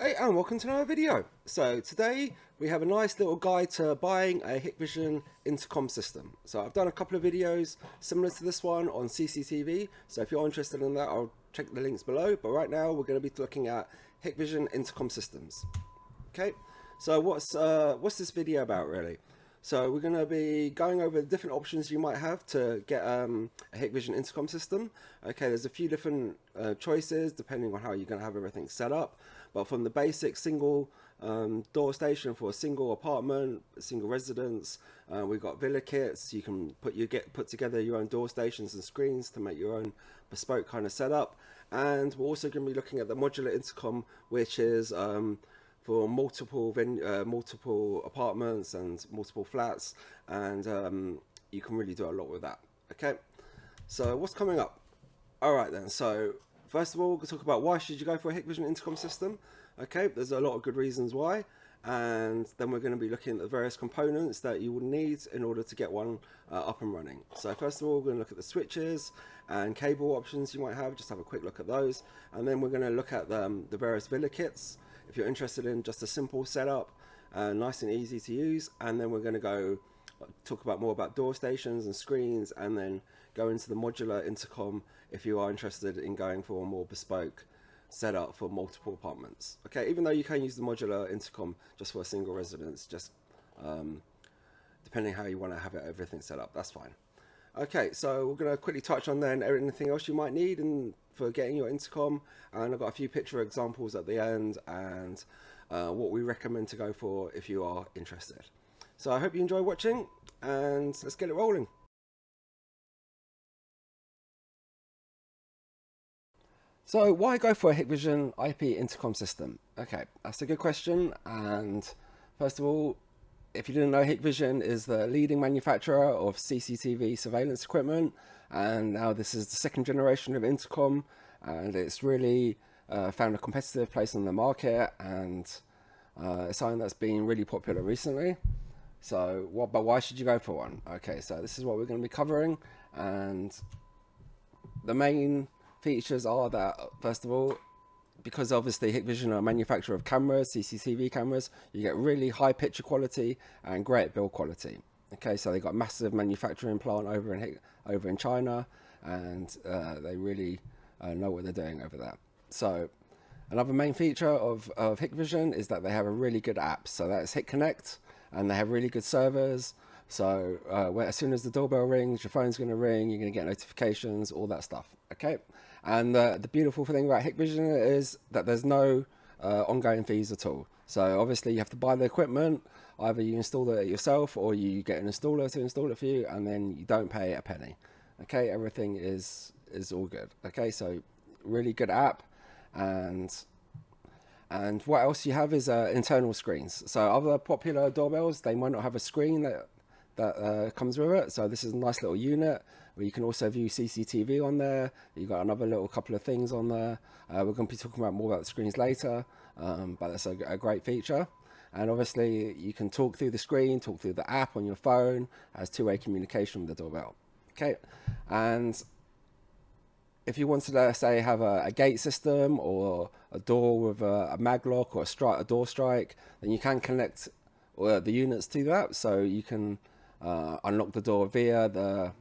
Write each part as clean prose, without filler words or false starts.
Hey, and welcome to another video. So today we have a nice little guide to buying a Hikvision Intercom system. So I've done a couple of videos similar to this one on CCTV. So if you're interested in that, I'll check the links below. But right now we're going to be looking at Hikvision Intercom systems. Okay, so what's this video about really? So we're going to be going over the different options you might have to get a Hikvision Intercom system. Okay, there's a few different choices depending on how you're going to have everything set up. But from the basic single door station for a single apartment, a single residence, we've got villa kits. You can put together your own door stations and screens to make your own bespoke kind of setup. And we're also going to be looking at the modular intercom, which is for multiple apartments and multiple flats, and you can really do a lot with that. Okay, so what's coming up? All right then, so first of all, we'll talk about why should you go for a Hikvision intercom system. Okay, there's a lot of good reasons why, and then we're going to be looking at the various components that you will need in order to get one up and running. So first of all, we're going to look at the switches and cable options you might have, just have a quick look at those, and then we're going to look at the various villa kits if you're interested in just a simple setup, nice and easy to use. And then we're going to go talk about more about door stations and screens, and then go into the modular intercom if you are interested in going for a more bespoke setup for multiple apartments. Okay, even though you can use the modular intercom just for a single residence, just depending how you want to have everything set up, that's fine. Okay, so we're going to quickly touch on then anything else you might need for getting your intercom, and I've got a few picture examples at the end, and what we recommend to go for if you are interested. So I hope you enjoy watching, and let's get it rolling. So why go for a Hikvision IP intercom system? Okay, that's a good question. And first of all, if you didn't know, Hikvision is the leading manufacturer of CCTV surveillance equipment, and now this is the second generation of intercom, and it's really found a competitive place on the market, and it's something that's been really popular recently. So but why should you go for one? Okay, so this is what we're going to be covering, and the main features are that, first of all, because obviously Hikvision are a manufacturer of cameras, CCTV cameras, you get really high picture quality and great build quality. Okay, so they've got a massive manufacturing plant over in China, and they really know what they're doing over there. So another main feature of Hikvision is that they have a really good app. So that's HikConnect, and they have really good servers. So as soon as the doorbell rings, your phone's going to ring, you're going to get notifications, all that stuff. Okay, and the beautiful thing about Hikvision is that there's no ongoing fees at all. So obviously you have to buy the equipment, either you install it yourself or you get an installer to install it for you, and then you don't pay a penny. Okay, everything is all good. Okay, so really good app. And what else you have is internal screens. So other popular doorbells, they might not have a screen that comes with it. So this is a nice little unit where you can also view CCTV on there. You've got another little couple of things on there. We're going to be talking about more about the screens later, but that's a great feature. And obviously you can talk through the screen, talk through the app on your phone, as two-way communication with the doorbell. Okay, and if you wanted to, say, have a gate system or a door with a maglock or a door strike, then you can connect the units to that. So you can unlock the door via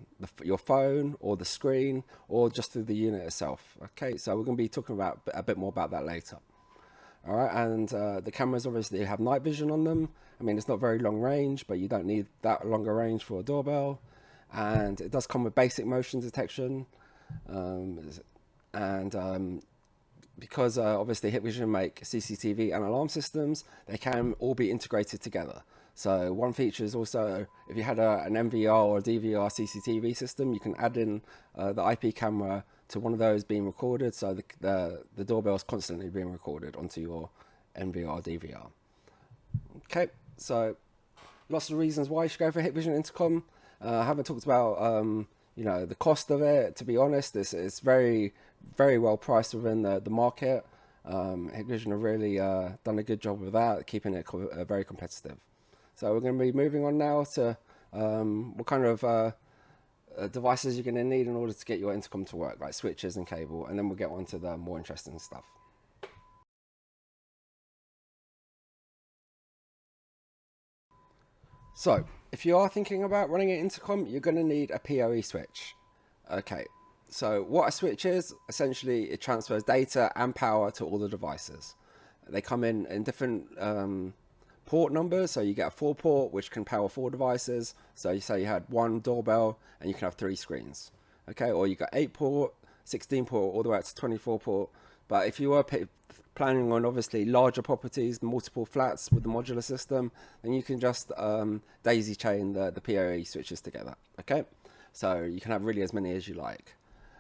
your phone or the screen, or just through the unit itself. Okay, so we're going to be talking about a bit more about that later. All right, and the cameras obviously have night vision on them. I mean, it's not very long range, but you don't need that longer range for a doorbell. And it does come with basic motion detection. Because obviously Hikvision make CCTV and alarm systems, they can all be integrated together. So one feature is also, if you had an MVR or a DVR CCTV system, you can add in the IP camera to one of those being recorded, so the doorbell is constantly being recorded onto your MVR DVR. Okay, so lots of reasons why you should go for Hikvision Intercom. I haven't talked about the cost of it. To be honest, it's very, very well priced within the market. Hikvision have really done a good job with that, keeping it very competitive. So we're going to be moving on now to what kind of devices you're going to need in order to get your intercom to work, like switches and cable, and then we'll get on to the more interesting stuff. So if you are thinking about running an intercom, you're going to need a PoE switch. Okay, so what a switch is, essentially it transfers data and power to all the devices. They come in different port numbers, so you get a 4-port which can power 4 devices. So you say you had 1 doorbell and you can have 3 screens. Okay, or you got 8-port, 16-port, all the way up to 24-port. But if you were planning on obviously larger properties, multiple flats with the modular system, then you can just daisy chain the PoE switches together. Okay, so you can have really as many as you like,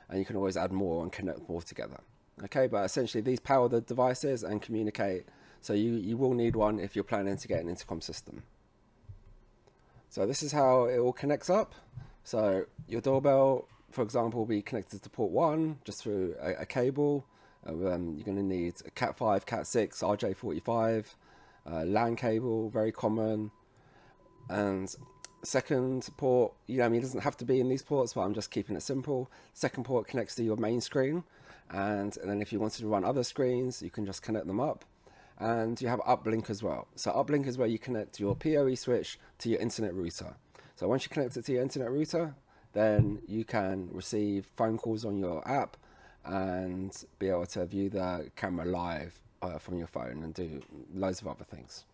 and you can always add more and connect more together. Okay, but essentially these power the devices and communicate. So you will need one if you're planning to get an intercom system. So this is how it all connects up. So your doorbell, for example, will be connected to port 1 just through a cable. You're going to need a Cat5, Cat6, RJ45, LAN cable, very common. And second port, it doesn't have to be in these ports, but I'm just keeping it simple. Second port connects to your main screen. And then if you wanted to run other screens, you can just connect them up. And you have uplink as well. So uplink is where you connect your PoE switch to your internet router. So once you connect it to your internet router, then you can receive phone calls on your app and be able to view the camera live from your phone and do loads of other things.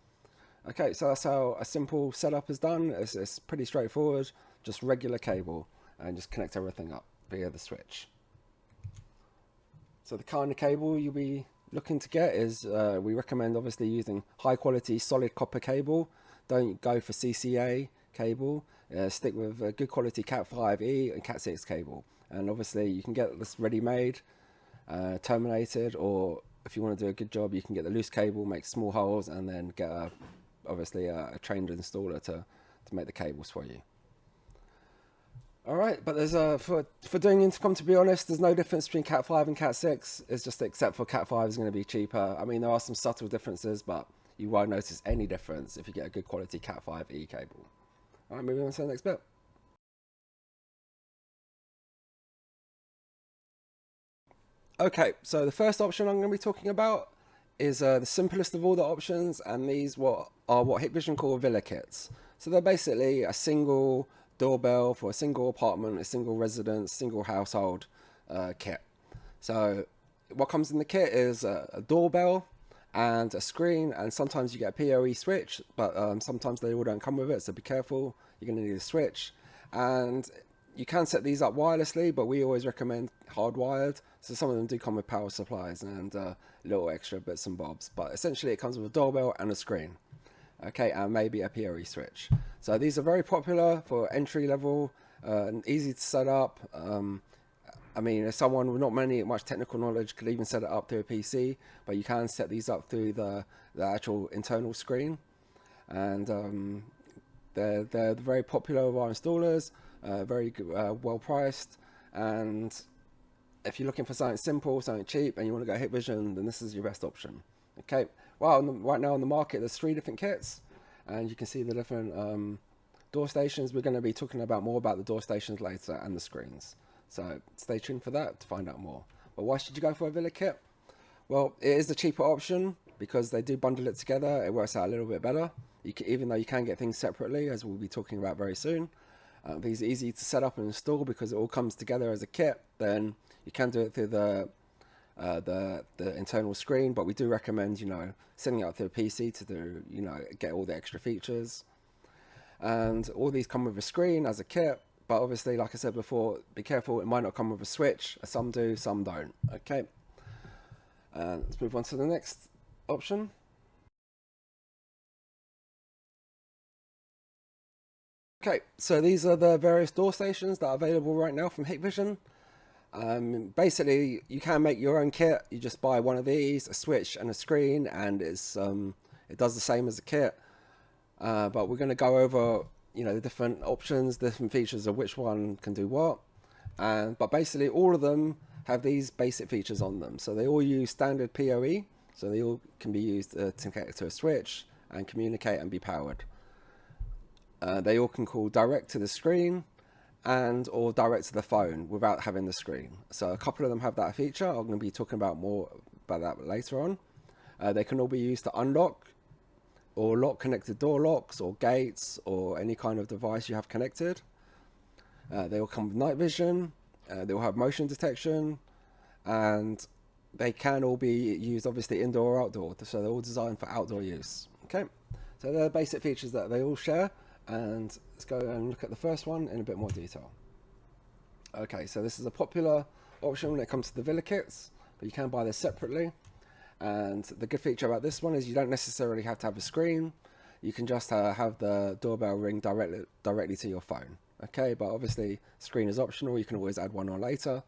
Okay, so that's how a simple setup is done. It's pretty straightforward, just regular cable, and just connect everything up via the switch. So the kind of cable you'll be looking to get is, we recommend obviously using high quality solid copper cable. Don't go for CCA cable. Stick with a good quality Cat5e and Cat6 cable. And obviously you can get this ready made, terminated, or if you want to do a good job, you can get the loose cable, make small holes, and then get obviously a trained installer to make the cables for you. Alright, but there's for doing intercom, to be honest, there's no difference between Cat5 and Cat6. It's just except for Cat5 is going to be cheaper. I mean, there are some subtle differences, but you won't notice any difference if you get a good quality Cat5e cable. Alright, moving on to the next bit. Okay, so the first option I'm going to be talking about is the simplest of all the options, and these are what Hikvision call villa kits. So they're basically a single doorbell for a single apartment, a single residence, single household kit. So what comes in the kit is a doorbell and a screen, and sometimes you get a PoE switch, but sometimes they all don't come with it, so be careful. You're going to need a switch, and you can set these up wirelessly, but we always recommend hardwired. So some of them do come with power supplies and little extra bits and bobs, but essentially it comes with a doorbell and a screen. Okay, and maybe a PoE switch. So these are very popular for entry level and easy to set up. I mean, if someone with not much technical knowledge could even set it up through a PC, but you can set these up through the actual internal screen. And they're very popular with our installers, very well priced. And if you're looking for something simple, something cheap, and you want to go Hikvision, then this is your best option. Okay, well, right now on the market, there's 3 different kits, and you can see the different door stations. We're going to be talking about more about the door stations later and the screens. So stay tuned for that to find out more. But why should you go for a villa kit? Well, it is the cheaper option because they do bundle it together. It works out a little bit better. Even though you can get things separately, as we'll be talking about very soon. These are easy to set up and install because it all comes together as a kit. Then you can do it through the internal screen, but we do recommend, setting it up through a PC to do, get all the extra features. And all these come with a screen as a kit, but obviously, like I said before, be careful, it might not come with a switch. Some do, some don't. Okay, let's move on to the next option. Okay, so these are the various door stations that are available right now from Hikvision. Basically, you can make your own kit. You just buy one of these, a switch and a screen, and it does the same as a kit. But we're going to go over, the different options, different features of which one can do what. But basically, all of them have these basic features on them. So they all use standard PoE. So they all can be used to connect to a switch and communicate and be powered. They all can call direct to the screen and or direct to the phone without having the screen. So a couple of them have that feature. I'm going to be talking about more about that later on. They can all be used to unlock or lock connected door locks or gates or any kind of device you have connected. They will come with night vision, they will have motion detection, and they can all be used obviously indoor or outdoor, so they're all designed for outdoor use. Okay, so they're the basic features that they all share, and let's go and look at the first one in a bit more detail. Okay, so this is a popular option when it comes to the Villa kits, but you can buy this separately. And the good feature about this one is you don't necessarily have to have a screen. You can just have the doorbell ring directly to your phone. Okay, but obviously screen is optional. You can always add one on later.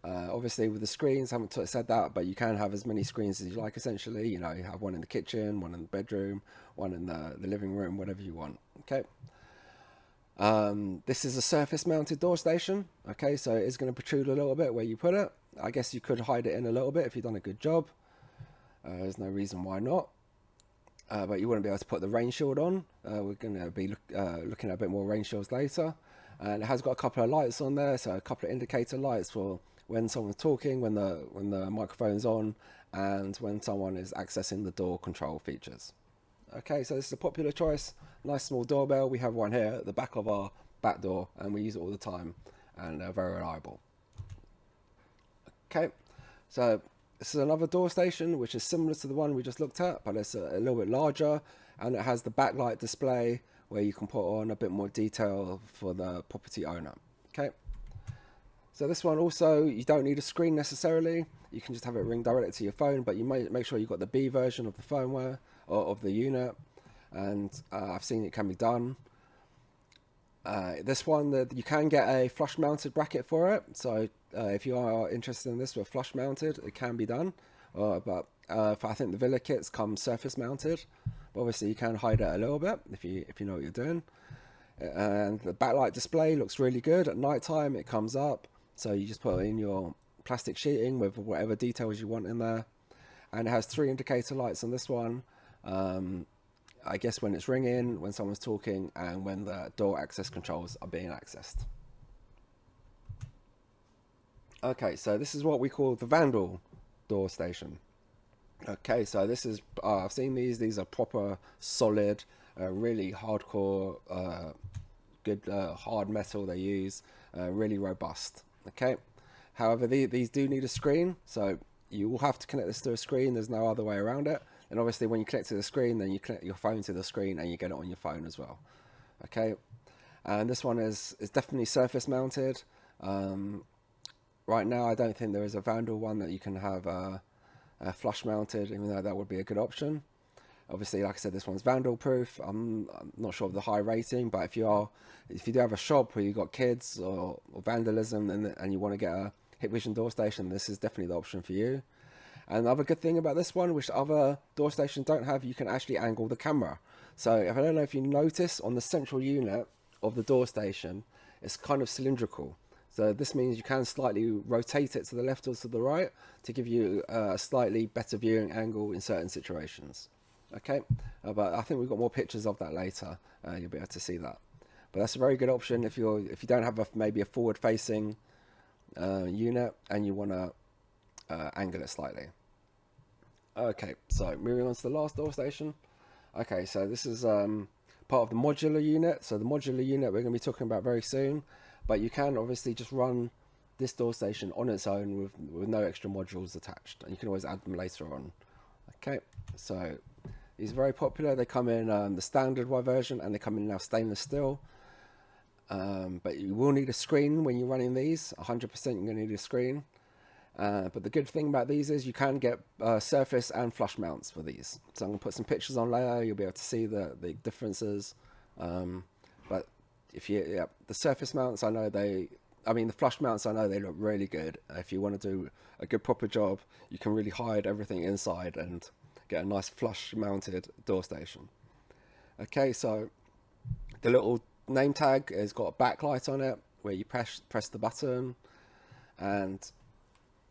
Obviously with the screens, I haven't said that, but you can have as many screens as you like essentially. You know, you have one in the kitchen, one in the bedroom, one in the living room, whatever you want. Okay. This is a surface mounted door station. Okay, so it is going to protrude a little bit where you put it. I guess you could hide it in a little bit if you've done a good job. There's no reason why not. But you wouldn't be able to put the rain shield on. We're going to be looking at a bit more rain shields later. And it has got a couple of lights on there, so a couple of indicator lights for when someone's talking, when the microphone's on, and when someone is accessing the door control features. Okay, so this is a popular choice. Nice small doorbell. We have one here at the back of our back door, and we use it all the time, and they're very reliable. Okay, so this is another door station which is similar to the one we just looked at, but it's a little bit larger, and it has the backlight display where you can put on a bit more detail for the property owner. Okay, so this one also, you don't need a screen necessarily. You can just have it ring directly to your phone, but you might make sure you've got the B version of the firmware or of the unit, and I've seen it can be done. This one, you can get a flush mounted bracket for it, so if you are interested in this with flush mounted, it can be done. But I think the Villa kits come surface mounted. But obviously you can hide it a little bit if you know what you're doing. And the backlight display looks really good. At night time it comes up, so you just put in your plastic sheeting with whatever details you want in there. And it has 3 indicator lights on this one. I guess when it's ringing, when someone's talking, and when the door access controls are being accessed. Okay, so this is what we call the Vandal door station. Okay, so this is, I've seen these are proper solid, really hardcore, good hard metal they use, really robust. Okay, however, these do need a screen, so you will have to connect this to a screen. There's no other way around it. And obviously when you connect to the screen, then you connect your phone to the screen and you get it on your phone as well. Okay, and this one is definitely surface mounted. Right now I don't think there is a Vandal one that you can have flush mounted, even though that would be a good option. Obviously, like I said, this one's Vandal proof. I'm not sure of the high rating, but if you do have a shop where you've got kids or vandalism and you want to get a Hikvision door station, this is definitely the option for you. And another good thing about this one, which other door stations don't have, you can actually angle the camera. So I don't know if you notice on the central unit of the door station, it's kind of cylindrical. So this means you can slightly rotate it to the left or to the right to give you a slightly better viewing angle in certain situations. Okay, but I think we've got more pictures of that later. You'll be able to see that. But that's a very good option if you don't have maybe a forward-facing unit and you want to angle it slightly. Okay, so moving on to the last door station. Okay, so this is part of the modular unit. So the modular unit we're going to be talking about very soon, but you can obviously just run this door station on its own with no extra modules attached, and you can always add them later on. Okay, so these are very popular. They come in the standard version, and they come in now stainless steel. But you will need a screen when you're running these. 100% you're going to need a screen. But the good thing about these is you can get surface and flush mounts for these. So I'm going to put some pictures on later. You'll be able to see the differences. But if the surface mounts, the flush mounts, I know they look really good. If you want to do a good proper job, you can really hide everything inside and get a nice flush mounted door station. Okay, so the little name tag has got a backlight on it where you press the button, and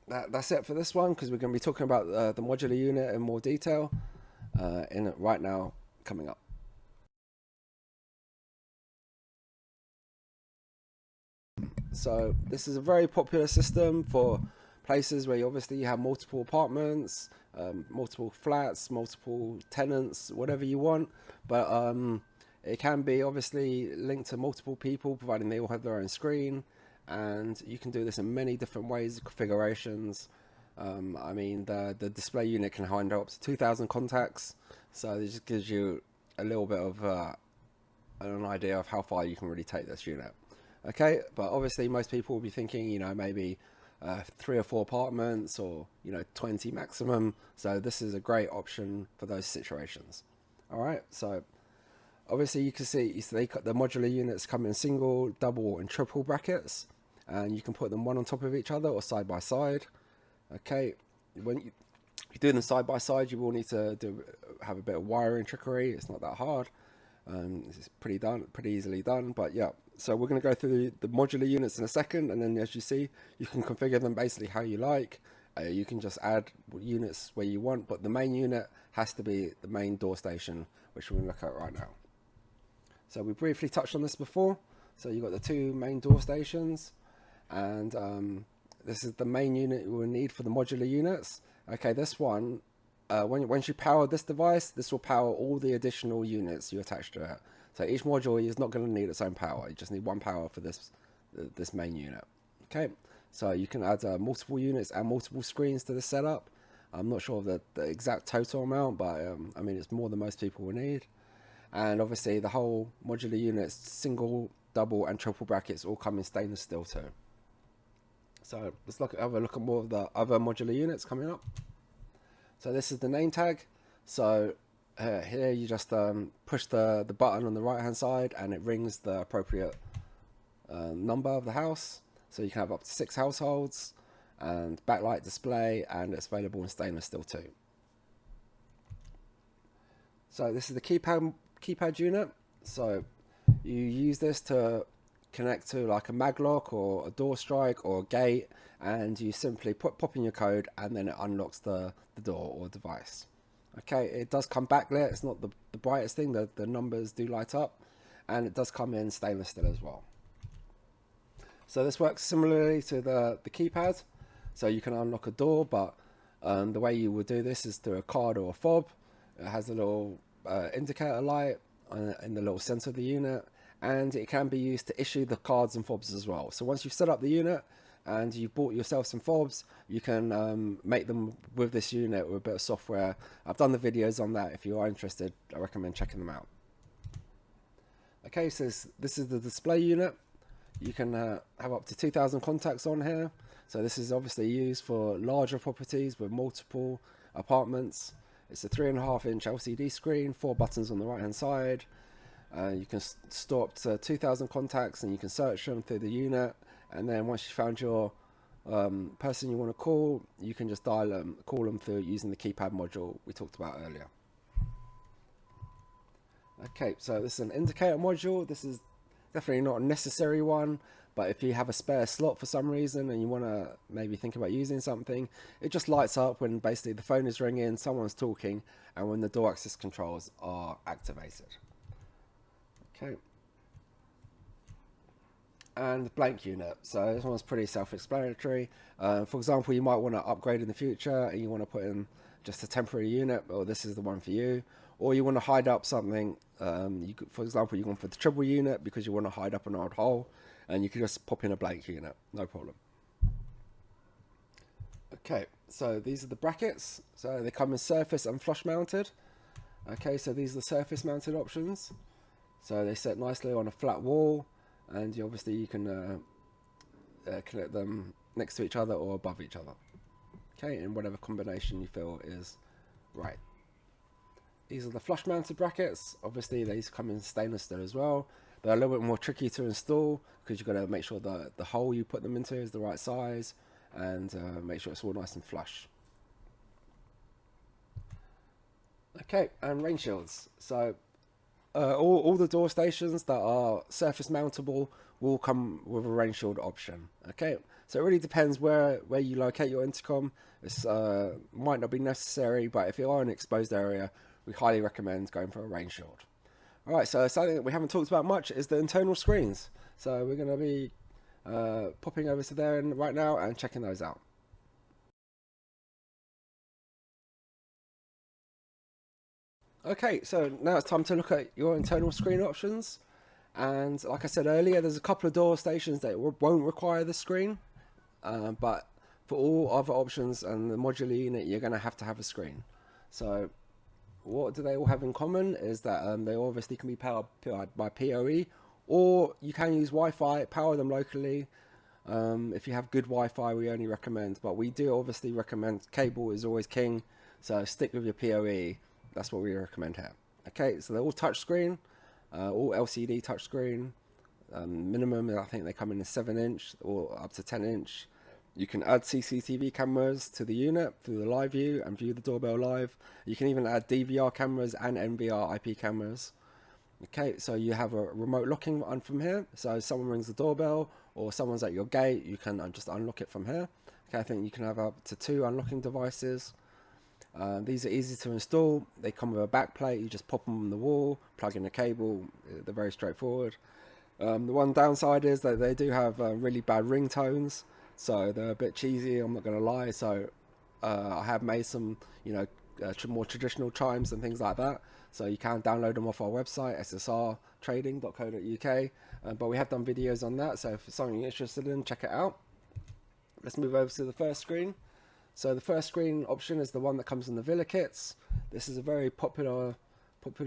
that's it for this one, because we're going to be talking about the modular unit in more detail right now coming up. So this is a very popular system for places where you obviously have multiple apartments, multiple flats, multiple tenants, whatever you want, but it can be obviously linked to multiple people, providing they all have their own screen, and you can do this in many different ways, configurations. I mean, the display unit can handle up to 2,000 contacts, so this just gives you a little bit of an idea of how far you can really take this unit. Okay, but obviously most people will be thinking, you know, maybe 3 or 4 apartments, or, you know, 20 maximum. So this is a great option for those situations. All right, so obviously you can see the modular units come in single, double and triple brackets, and you can put them one on top of each other or side by side. Okay, when you do them side by side, you will need to have a bit of wiring trickery. It's not that hard. It's pretty easily done. But yeah, so we're going to go through the modular units in a second, and then as you see, you can configure them basically how you like. You can just add units where you want, but the main unit has to be the main door station, which we're going to look at right now. So we briefly touched on this before. So you've got the 2 main door stations, and this is the main unit you will need for the modular units. Okay, this one, once you power this device, this will power all the additional units you attach to it. So each module is not going to need its own power. You just need one power for this main unit. Okay, so you can add multiple units and multiple screens to the setup. I'm not sure of the exact total amount, but I mean, it's more than most people will need. And obviously the whole modular units, single, double and triple brackets, all come in stainless steel too. So let's have a look at more of the other modular units coming up. So this is the name tag. So here you just push the button on the right hand side, and it rings the appropriate number of the house. So you can have up to 6 households, and backlight display, and it's available in stainless steel too. So this is the keypad unit. So you use this to connect to like a maglock or a door strike or a gate, and you simply pop in your code, and then it unlocks the door or device. Okay, it does come backlit. It's not the brightest thing. The numbers do light up, and it does come in stainless steel as well. So this works similarly to the keypad. So you can unlock a door, but the way you would do this is through a card or a fob. It has a little indicator light in the little center of the unit, and it can be used to issue the cards and fobs as well. So once you've set up the unit and you've bought yourself some fobs, you can make them with this unit with a bit of software. I've done the videos on that. If you are interested, I recommend checking them out. Okay, so this is the display unit. You can have up to 2,000 contacts on here. So this is obviously used for larger properties with multiple apartments. It's a 3.5-inch LCD screen, 4 buttons on the right hand side. You can store up to 2,000 contacts, and you can search them through the unit. And then once you found your person you want to call, you can just call them through using the keypad module we talked about earlier. Okay, so this is an indicator module. This is definitely not a necessary one, but if you have a spare slot for some reason and you want to maybe think about using something, it just lights up when basically the phone is ringing, someone's talking, and when the door access controls are activated. Okay. And blank unit. So this one's pretty self-explanatory. For example, you might want to upgrade in the future and you want to put in just a temporary unit, or this is the one for you. Or you want to hide up something. For example, you're going for the triple unit because you want to hide up an old hole, and you can just pop in a blank unit, no problem. Okay, so these are the brackets. So they come in surface and flush mounted. Okay, so these are the surface mounted options. So they sit nicely on a flat wall, and obviously you can connect them next to each other or above each other. Okay, in whatever combination you feel is right. These are the flush mounted brackets. Obviously these come in stainless steel as well. They're a little bit more tricky to install because you've got to make sure that the hole you put them into is the right size, and make sure it's all nice and flush. Okay, and rain shields. So all the door stations that are surface mountable will come with a rain shield option. Okay, so it really depends where you locate your intercom. This might not be necessary, but if you are in an exposed area, we highly recommend going for a rain shield. Alright, so something that we haven't talked about much is the internal screens. So we're going to be popping over to there right now and checking those out. Okay, so now it's time to look at your internal screen options. And like I said earlier, there's a couple of door stations that won't require the screen, but for all other options and the modular unit, you're going to have a screen. So what do they all have in common is that they obviously can be powered by PoE, or you can use Wi-Fi, power them locally. If you have good Wi-Fi, we only recommend, but we do obviously recommend cable is always king, so stick with your PoE. That's what we recommend here. Okay, so they're all touchscreen, all LCD touchscreen. Minimum, I think they come in a 7-inch or up to 10-inch. You can add CCTV cameras to the unit through the live view and view the doorbell live. You can even add DVR cameras and NVR IP cameras. Okay, so you have a remote locking one from here. So if someone rings the doorbell or someone's at your gate, you can just unlock it from here. Okay, I think you can have up to 2 unlocking devices. These are easy to install. They come with a back plate. You just pop them on the wall, plug in a cable. They're very straightforward. The one downside is that they do have really bad ringtones, so they're a bit cheesy, I'm not going to lie. So I have made some, more traditional chimes and things like that. So you can download them off our website, SSR Trading Ltd. But we have done videos on that, so if it's something you're interested in, check it out. Let's move over to the first screen. So the first screen option is the one that comes in the Villa kits. This is a very popular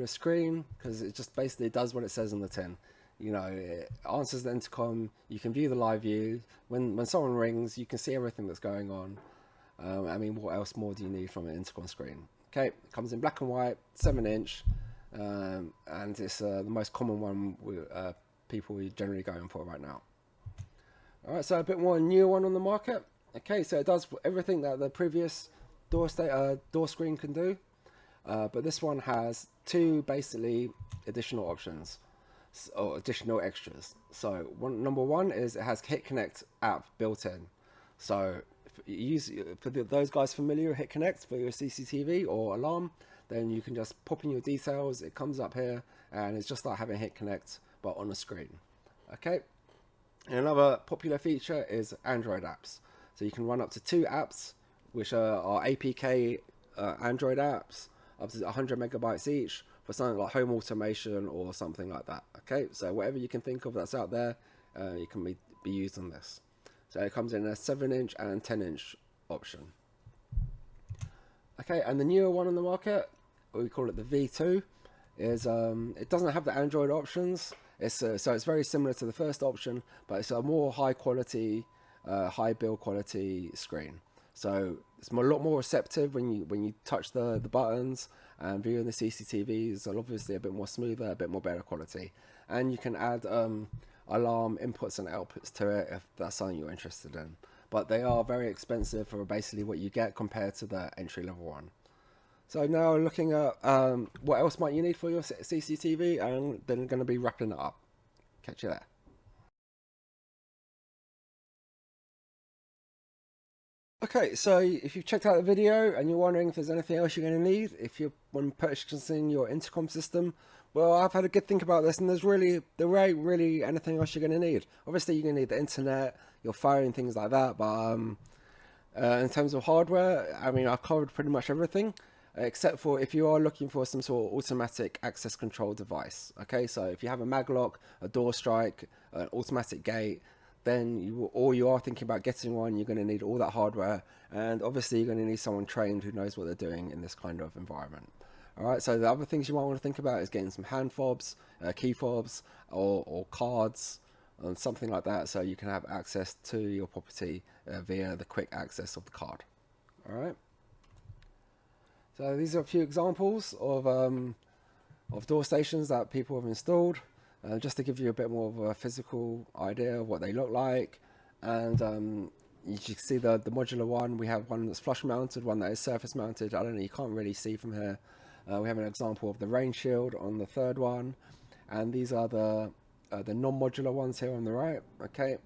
screen because it just basically does what it says on the tin. It answers the intercom. You can view the live view. When someone rings, you can see everything that's going on. I mean, what else more do you need from an intercom screen? Okay, it comes in black and white, 7-inch, and it's the most common one people are generally going for right now. All right, so a bit more new one on the market. Okay, so it does everything that the previous door screen can do, but this one has 2 basically additional options or additional extras. So number one is it has HitConnect app built in. So for those guys familiar with HitConnect for your CCTV or alarm, then you can just pop in your details. It comes up here, and it's just like having HitConnect but on a screen. Okay. And another popular feature is Android apps. So you can run up to 2 apps, which are APK Android apps, up to 100 megabytes each, for something like home automation or something like that. Okay, so whatever you can think of that's out there, you can be used on this. So it comes in a 7-inch and 10-inch option. Okay, and the newer one on the market, we call it the V2, is it doesn't have the Android options. So it's very similar to the first option, but it's a more high quality, high build quality screen. So it's a lot more receptive when you touch the buttons, and viewing the CCTVs are obviously a bit more smoother, a bit more better quality. And you can add alarm inputs and outputs to it if that's something you're interested in. But they are very expensive for basically what you get compared to the entry level one. So now looking at what else might you need for your CCTV, and then going to be wrapping it up. Catch you there. Okay, so if you've checked out the video and you're wondering if there's anything else you're going to need, if you're when purchasing your intercom system, well, I've had a good think about this, and there ain't really anything else you're going to need. Obviously, you're going to need the internet, your phone, things like that, but in terms of hardware, I mean, I've covered pretty much everything, except for if you are looking for some sort of automatic access control device. Okay, so if you have a maglock, a door strike, an automatic gate, then you are thinking about getting one, you're going to need all that hardware, and obviously you're going to need someone trained who knows what they're doing in this kind of environment. Alright, so the other things you might want to think about is getting some hand fobs, key fobs, or cards, and something like that, so you can have access to your property via the quick access of the card. Alright, so these are a few examples of door stations that people have installed. Just to give you a bit more of a physical idea of what they look like. And you can see the modular one. We have one that's flush mounted, one that is surface mounted. I don't know, you can't really see from here. We have an example of the rain shield on the third one, and these are the non-modular ones here on the right. Okay,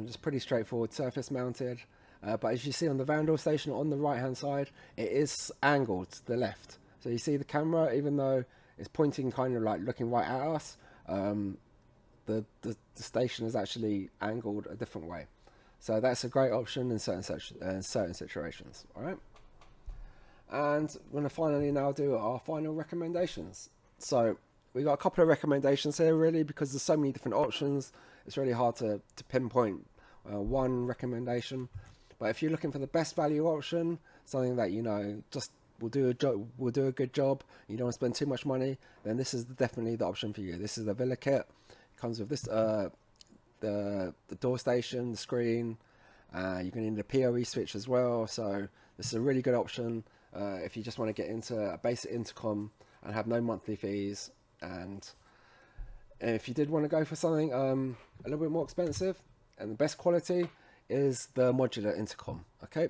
just pretty straightforward, surface mounted. But as you see on the Vandal station on the right hand side, it is angled to the left. So you see the camera, even though it's pointing kind of like looking right at us, the station is actually angled a different way. So that's a great option in certain situations. All right. and we're going to finally now do our final recommendations. So we got a couple of recommendations here, really, because there's so many different options. It's really hard to pinpoint one recommendation. But if you're looking for the best value option, something that, you know, just will do a good job, you don't want to spend too much money, then this is definitely the option for you. This is the Villa kit. It comes with this the door station, the screen. You're going to need a PoE switch as well. So this is a really good option if you just want to get into a basic intercom and have no monthly fees. And if you did want to go for something a little bit more expensive and the best quality, is the modular intercom. Okay,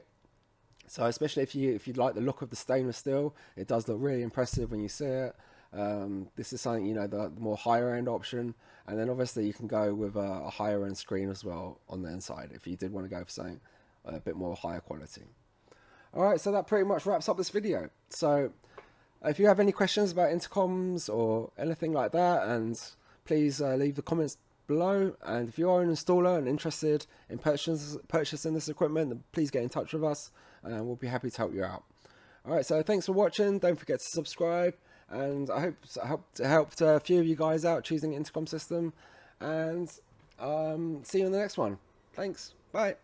so especially if you like the look of the stainless steel, it does look really impressive when you see it. This is something, you know, the more higher end option, and then obviously you can go with a higher end screen as well on the inside if you did want to go for something a bit more higher quality. Alright, so that pretty much wraps up this video. So if you have any questions about intercoms or anything like that, and please leave the comments below. And if you are an installer and interested in purchasing this equipment, then please get in touch with us and we'll be happy to help you out. Alright, so thanks for watching. Don't forget to subscribe, and I hope to help a few of you guys out choosing an intercom system, and see you in the next one. Thanks, bye.